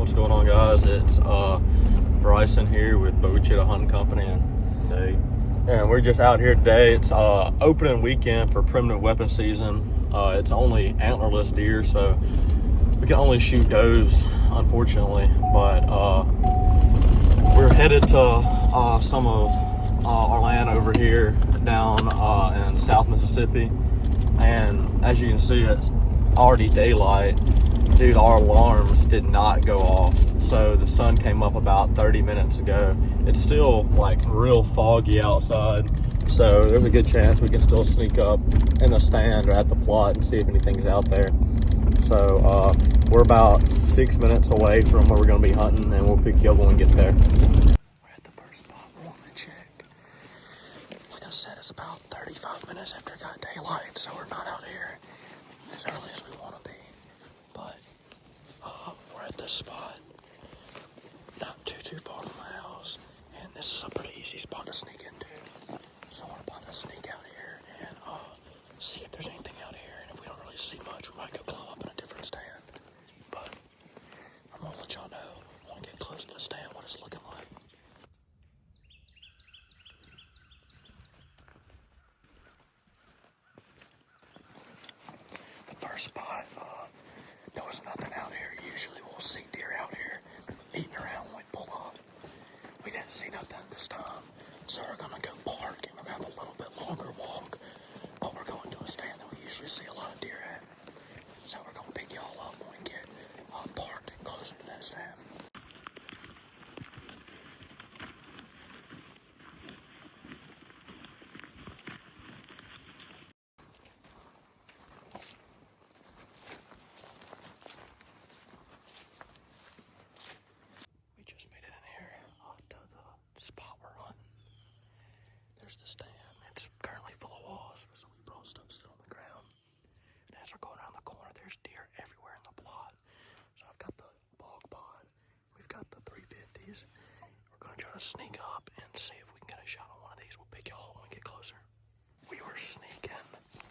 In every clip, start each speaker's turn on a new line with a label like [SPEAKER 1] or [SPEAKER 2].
[SPEAKER 1] What's going on, guys? It's Bryson here with Bowie Cheetah Hunting Company, and we're just out here today. It's opening weekend for primitive weapon season. It's only antlerless deer, so we can only shoot does, unfortunately. But we're headed to some of our land over here down in South Mississippi, and as you can see, it's already daylight. Dude, our alarms did not go off. So the sun came up about 30 minutes ago. It's still like real foggy outside. So there's a good chance we can still sneak up in the stand or at the plot and see if anything's out there. So we're about 6 minutes away from where we're going to be hunting, and we'll pick you up when we get there. We're at the first spot we're wanting to check. Like I said, it's about 35 minutes after it got daylight, so we're not out here as early as we want to be. But we're at this spot, not too far from my house, and this is a pretty easy spot to sneak into. So I'm about to sneak out here and see if there's anything out here, and if we don't really see much, we might go climb up in a different stand. But I'm gonna let y'all know when we get close to the stand what it's looking like. The first spot, there was nothing out here. Usually we'll see deer out here eating around when we pull up. We didn't see nothing this time, so we're gonna go park and we're gonna have a little bit longer walk, but we're going to a stand that we usually see a lot of deer at. So we're gonna pick y'all up when we get parked and closer to that stand. We just made it in here to the spot we're on. There's the stand. It's currently full of wasps, so we brought stuff to sit on the ground. And as we're going around the corner, there's deer everywhere in the plot. So I've got the bog pod. We've got the 350s. We're going to try to sneak up and see if we can get a shot on one of these. We'll pick y'all when we get closer. We were sneaking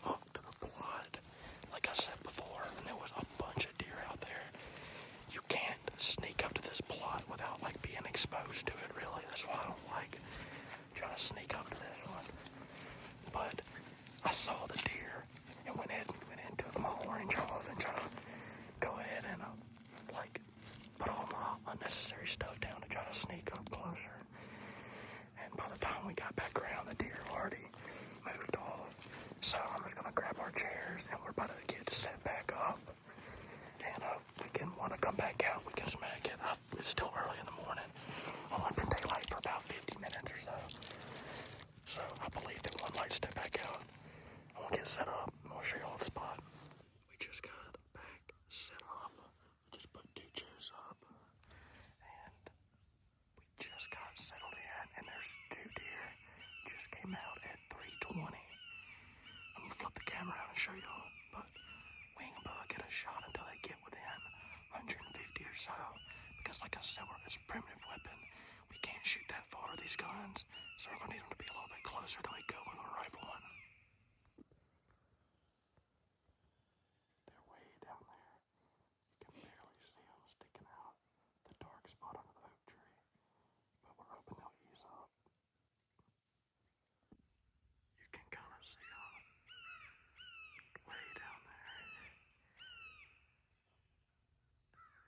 [SPEAKER 1] up to the plot, like I said before, and there was a bunch of deer out there. You can't sneak up to this plot without like being exposed to it, really. That's why I don't like trying to sneak up to this one. But I saw the deer and went in, took my orange off and tried to go ahead and like put all my unnecessary stuff down to try to sneak up closer. And by the time we got back around, the deer already moved off. So I'm just gonna grab our chairs and we're about to get set back up. And we can want to come back out. We can smack it up. It's still early in the morning. Only been daylight for about 50 minutes or so. So I believe that one might step back out. And we'll get set up. And we'll show you all the spot. We just got back set up. We just put 2 chairs up. And we just got settled in. And there's 2 deer. Just came out at 3:20. I'm going to flip the camera out and show y'all. But we ain't gonna get a shot until they get within 150 or so. Because like I said, it's a primitive weapon. We can't shoot that far with these guns. So we're gonna need them to be a little bit closer than we go with a rifle one. They're way down there. You can barely see them sticking out the dark spot under the oak tree. But we're hoping they'll ease up. You can kind of see them way down there.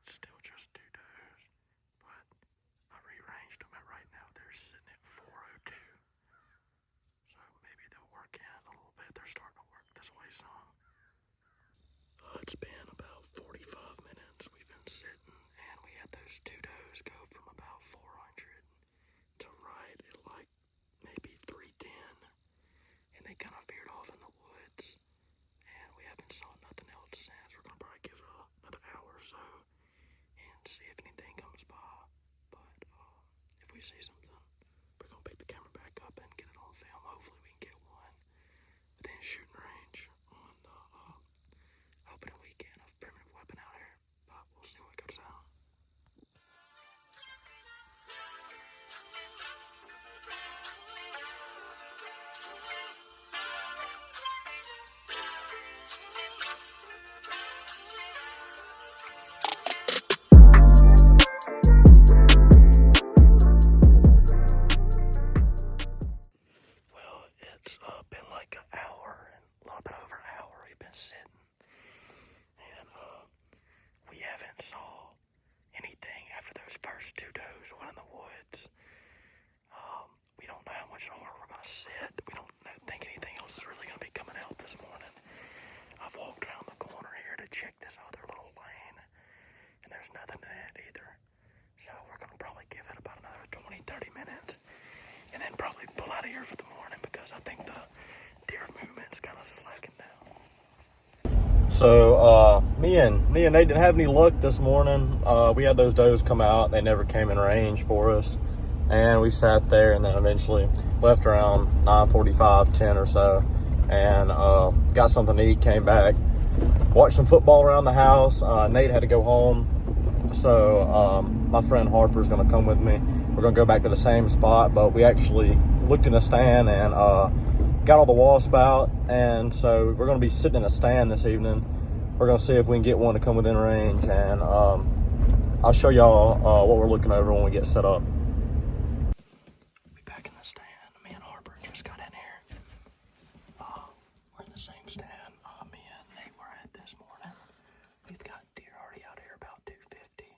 [SPEAKER 1] It's still just 2 does, but I rearranged them, and right now they're sitting at 402. So maybe they'll work in a little bit. They're starting to work this way some. It's been about 45 minutes we've been sitting, and we had those 2 does go from about 400 to right at like maybe 310, and they kind of veered off in the woods, and we haven't saw nothing else since. We're gonna probably give it another hour or so and see if anything comes by. But if we see something, we're gonna pick the camera back up and get it on film. Hopefully we can get one within shooting range on the opening weekend of primitive weapon out here. But we'll see what comes out. his first 2 does, one in the woods. We don't know how much longer we're going to sit. We don't think anything else is really going to be coming out this morning. I've walked around the corner here to check this other little lane, and there's nothing in it either. So we're going to probably give it about another 20-30 minutes, and then probably pull out of here for the morning because I think the deer movement's kind of slacking down. So me and Nate didn't have any luck this morning. We had those does come out. They never came in range for us. And we sat there and then eventually left around 9:45, 10 or so. And got something to eat, came back, watched some football around the house. Nate had to go home. So my friend Harper's going to come with me. We're going to go back to the same spot. But we actually looked in the stand and got all the wasp out, and so we're going to be sitting in the stand this evening. We're going to see if we can get one to come within range, and I'll show y'all what we're looking over when we get set up. We're back in the stand. Me and Harper just got in here. We're in the same stand me and Nate were at this morning. We've got deer already out here about 250,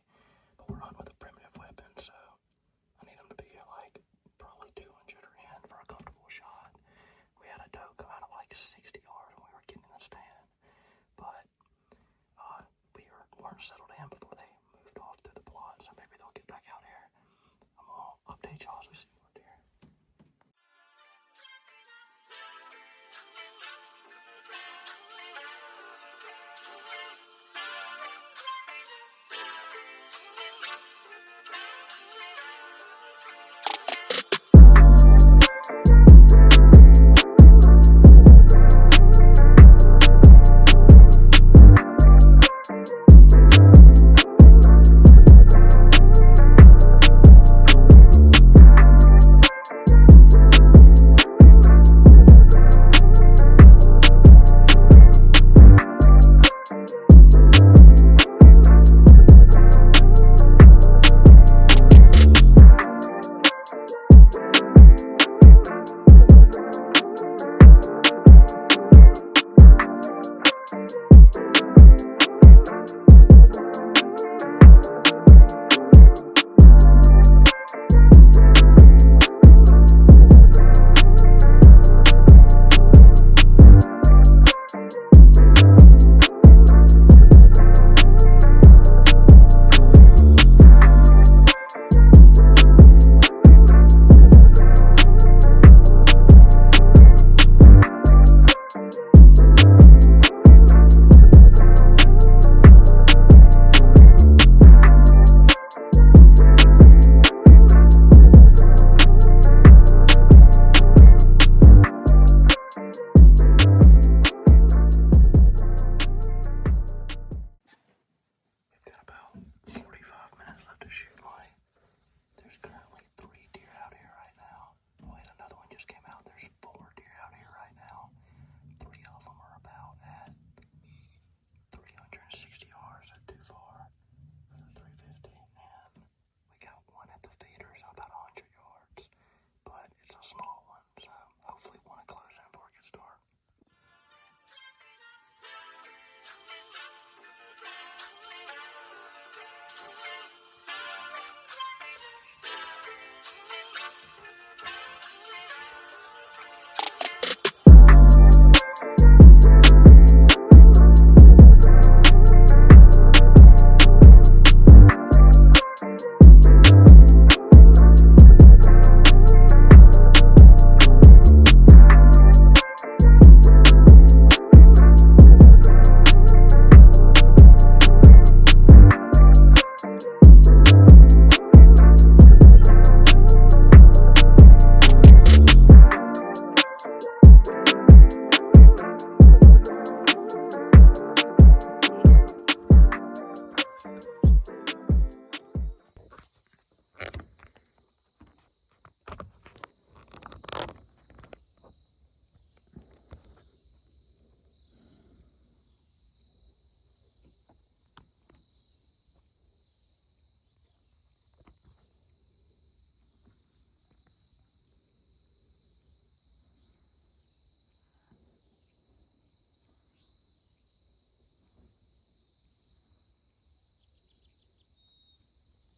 [SPEAKER 1] but we're hunting with a primitive weapon, so I need them to be like probably 200 or in for a comfortable shot. We had a doe come out at like 60 yards when we were getting in the stand, but we weren't settled in before they moved off through the plot, so maybe they'll get back out here. I'm gonna update y'all as we see more deer.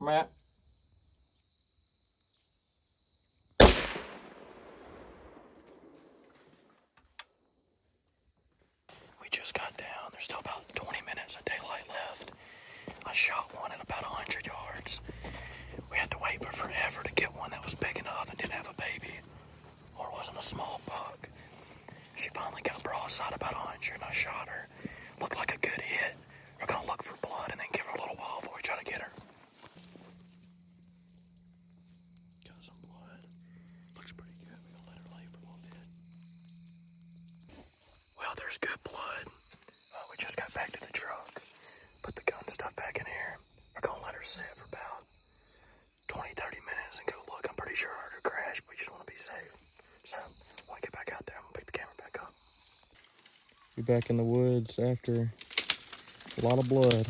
[SPEAKER 2] Matt.
[SPEAKER 1] minutes of daylight left. I shot one at about 100 yards. We had to wait for forever to get one that was big enough and didn't have a baby, or wasn't a small buck. She finally got broadside about 100 and I shot her. Looked like a good hit. We're gonna look for blood and then give her a little while before we try to get her. Got some blood. Looks pretty good. We're gonna let her lay for a little bit. Well, there's good blood. We just got back to the truck. Put the gun and stuff back in here. We're gonna let her sit for about 20-30 minutes and go look. I'm pretty sure I heard her crash, but we just want to be safe. So, when I get back out there, I'm gonna pick the camera back up. We're back in the woods after a lot of blood.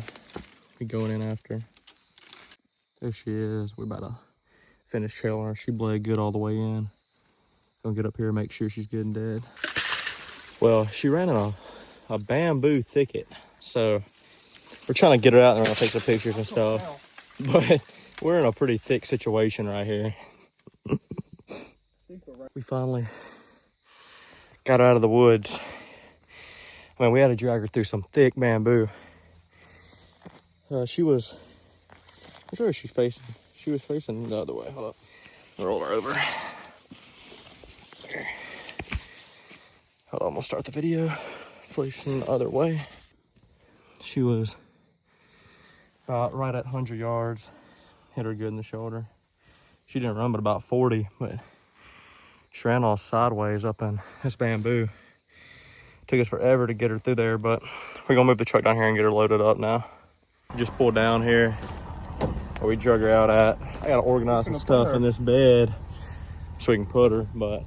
[SPEAKER 1] We going in after. There she is. We're about to finish trailing her. She bled good all the way in. Gonna get up here and make sure she's good and dead. Well, she ran in a bamboo thicket. So we're trying to get her out and we're gonna take some pictures and stuff. But we're in a pretty thick situation right here. We finally got her out of the woods. I mean, we had to drag her through some thick bamboo. She was, where is she facing? She was facing the other way. Hold up. Roll her over. Here. Hold on, I'm gonna start the video. Facing the other way. She was right at 100 yards. Hit her good in the shoulder. She didn't run but about 40, but she ran all sideways up in this bamboo. Took us forever to get her through there, but we're gonna move the truck down here and get her loaded up now. Just pulled down here where we drug her out at. I gotta organize some stuff in this bed so we can put her, but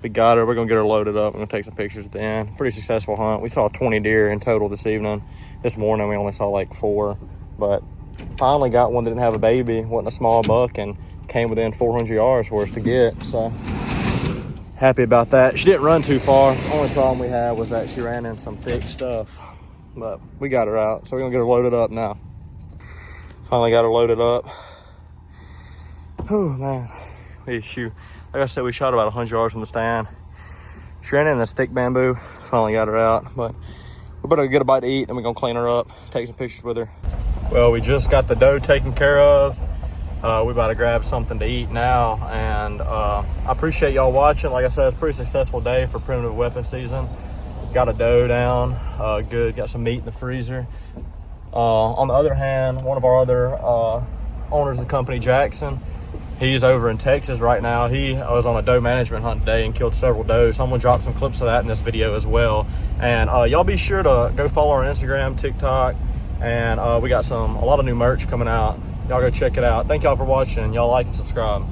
[SPEAKER 1] we got her. We're gonna get her loaded up. I'm gonna take some pictures at the end. Pretty successful hunt. We saw 20 deer in total this evening. This morning we only saw like 4, but finally got one that didn't have a baby, wasn't a small buck, and came within 400 yards for us to get. So happy about that. She didn't run too far. The only problem we had was that she ran in some thick stuff, but we got her out. So we're gonna get her loaded up now. Finally got her loaded up. Oh man, we shoot. Like I said, we shot about 100 yards from the stand. She ran in this thick bamboo. Finally got her out, but we better get a bite to eat, then we're gonna clean her up, take some pictures with her. Well, we just got the doe taken care of. We about to grab something to eat now, and I appreciate y'all watching. Like I said, it's a pretty successful day for primitive weapon season. Got a doe down, good, got some meat in the freezer. On the other hand, one of our other owners of the company, Jackson, he's over in Texas right now. He was on a doe management hunt today and killed several does. So I'm gonna drop some clips of that in this video as well. And y'all be sure to go follow our Instagram, TikTok, and we got a lot of new merch coming out. Y'all go check it out. Thank y'all for watching. Y'all like and subscribe.